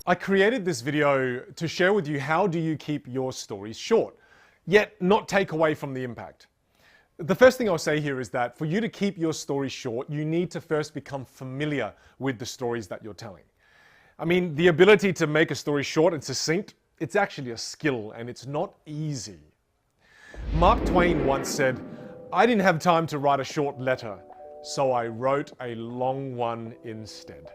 I created this video to share with you how do you keep your stories short, yet not take away from the impact. The first thing I'll say here is that for you to keep your story short, you need to first become familiar with the stories that you're telling. I mean, the ability to make a story short and succinct, it's actually a skill and it's not easy. Mark Twain once said, "I didn't have time to write a short letter, so I wrote a long one instead."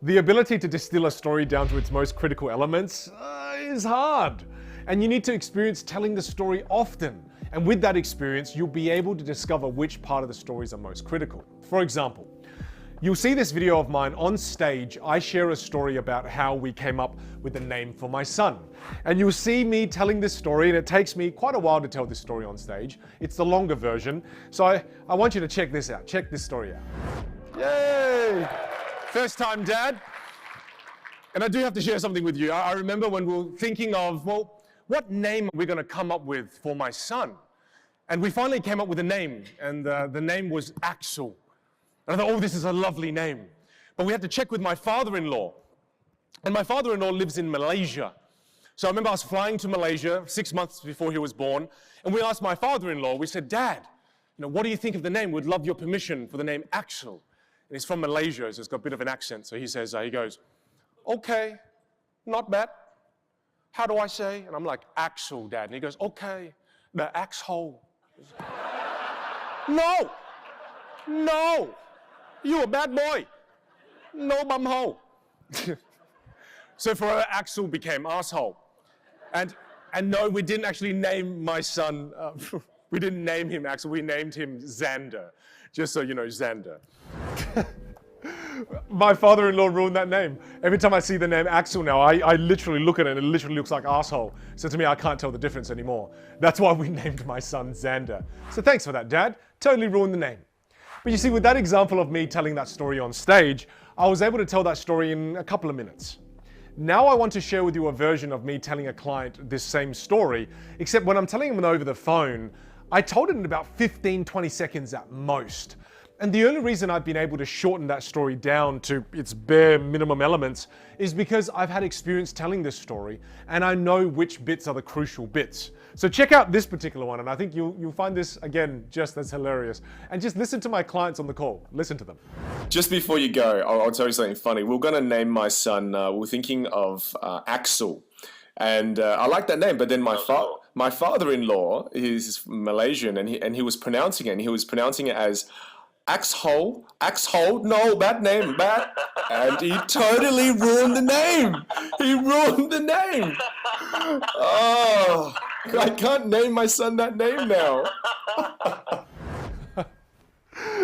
The ability to distill a story down to its most critical elements is hard. And you need to experience telling the story often. And with that experience, you'll be able to discover which part of the stories are most critical. For example, you'll see this video of mine on stage. I share a story about how we came up with a name for my son. And you'll see me telling this story, and it takes me quite a while to tell this story on stage. It's the longer version. So I want you to check this out. Check this story out. Yay! First time dad. And I do have to share something with you. I remember when we were thinking of, well, what name are we going to come up with for my son? And we finally came up with a name, and the name was Axel. And I thought, oh, this is a lovely name. But we had to check with my father-in-law. And my father-in-law lives in Malaysia. So I remember us flying to Malaysia 6 months before he was born, and we asked my father-in-law, we said, "Dad, what do you think of the name? We'd love your permission for the name Axel." And he's from Malaysia, so he's got a bit of an accent. So he says, he goes, "Okay, not bad. How do I say?" And I'm like, "Axel, Dad." And he goes, "Okay, the axe hole." No, you a bad boy. No bum hole. So for Axel became asshole. And no, we didn't actually name my son, we didn't name him Axel, we named him Xander. Just so you know, Xander. My father-in-law ruined that name. Every time I see the name Axel now, I literally look at it and it literally looks like asshole. So to me, I can't tell the difference anymore. That's why we named my son Xander. So thanks for that, Dad. Totally ruined the name. But you see, with that example of me telling that story on stage, I was able to tell that story in a couple of minutes. Now I want to share with you a version of me telling a client this same story, except when I'm telling them over the phone, I told it in about 15, 20 seconds at most. And the only reason I've been able to shorten that story down to its bare minimum elements is because I've had experience telling this story and I know which bits are the crucial bits. So check out this particular one, and I think you'll find this, again, just as hilarious. And just listen to my clients on the call. Listen to them. Just before you go, I'll tell you something funny. We're going to name my son, we're thinking of Axel. And I like that name, but then my father-in-law is Malaysian, and he was pronouncing it, and he was pronouncing it as Axhole, no, bad name, bad. And he totally ruined the name. He ruined the name. Oh, I can't name my son that name now.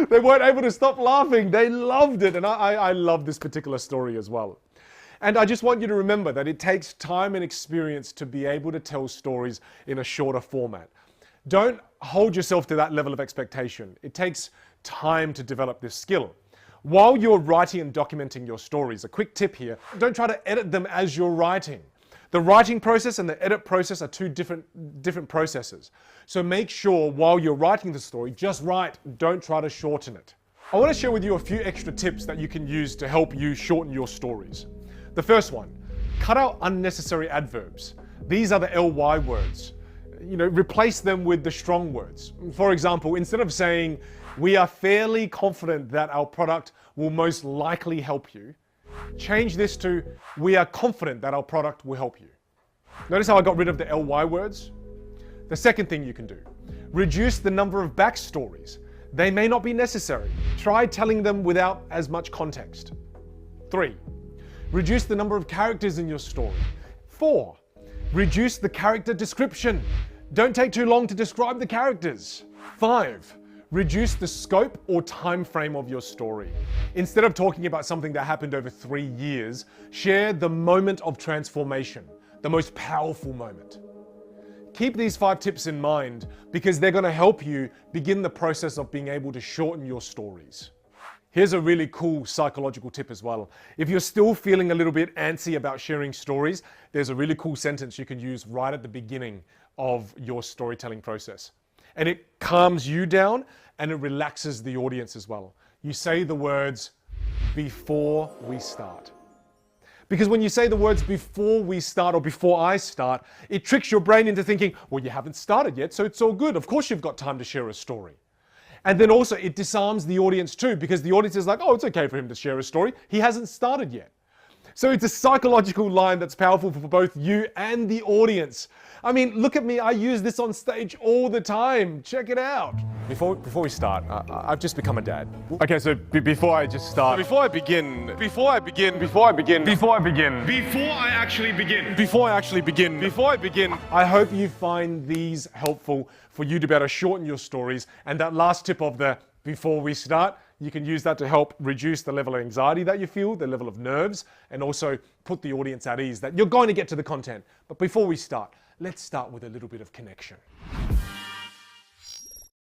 They weren't able to stop laughing. They loved it. And I love this particular story as well. And I just want you to remember that it takes time and experience to be able to tell stories in a shorter format. Don't hold yourself to that level of expectation. It takes time to develop this skill. While you're writing and documenting your stories, a quick tip here, don't try to edit them as you're writing. The writing process and the edit process are two different processes. So make sure while you're writing the story, just write, don't try to shorten it. I want to share with you a few extra tips that you can use to help you shorten your stories. The first one, cut out unnecessary adverbs. These are the ly words. Replace them with the strong words. For example, instead of saying, "We are fairly confident that our product will most likely help you," change this to, "We are confident that our product will help you." Notice how I got rid of the ly words? The second thing you can do, reduce the number of backstories. They may not be necessary. Try telling them without as much context. 3, reduce the number of characters in your story. 4, reduce the character description. Don't take too long to describe the characters. 5, reduce the scope or time frame of your story. Instead of talking about something that happened over 3 years, share the moment of transformation, the most powerful moment. Keep these 5 tips in mind because they're going to help you begin the process of being able to shorten your stories. Here's a really cool psychological tip as well. If you're still feeling a little bit antsy about sharing stories, there's a really cool sentence you can use right at the beginning of your storytelling process. And it calms you down and it relaxes the audience as well. You say the words, "Before we start." Because when you say the words before we start or before I start, it tricks your brain into thinking, well, you haven't started yet, so it's all good. Of course you've got time to share a story. And then also it disarms the audience too, because the audience is like, oh, it's okay for him to share a story. He hasn't started yet. So it's a psychological line that's powerful for both you and the audience. I mean, look at me, I use this on stage all the time. Check it out. Before we start, I've just become a dad. Okay, so before I actually begin, I hope you find these helpful for you to be able to shorten your stories. And that last tip of the before we start, you can use that to help reduce the level of anxiety that you feel, the level of nerves, and also put the audience at ease that you're going to get to the content. But before we start, let's start with a little bit of connection.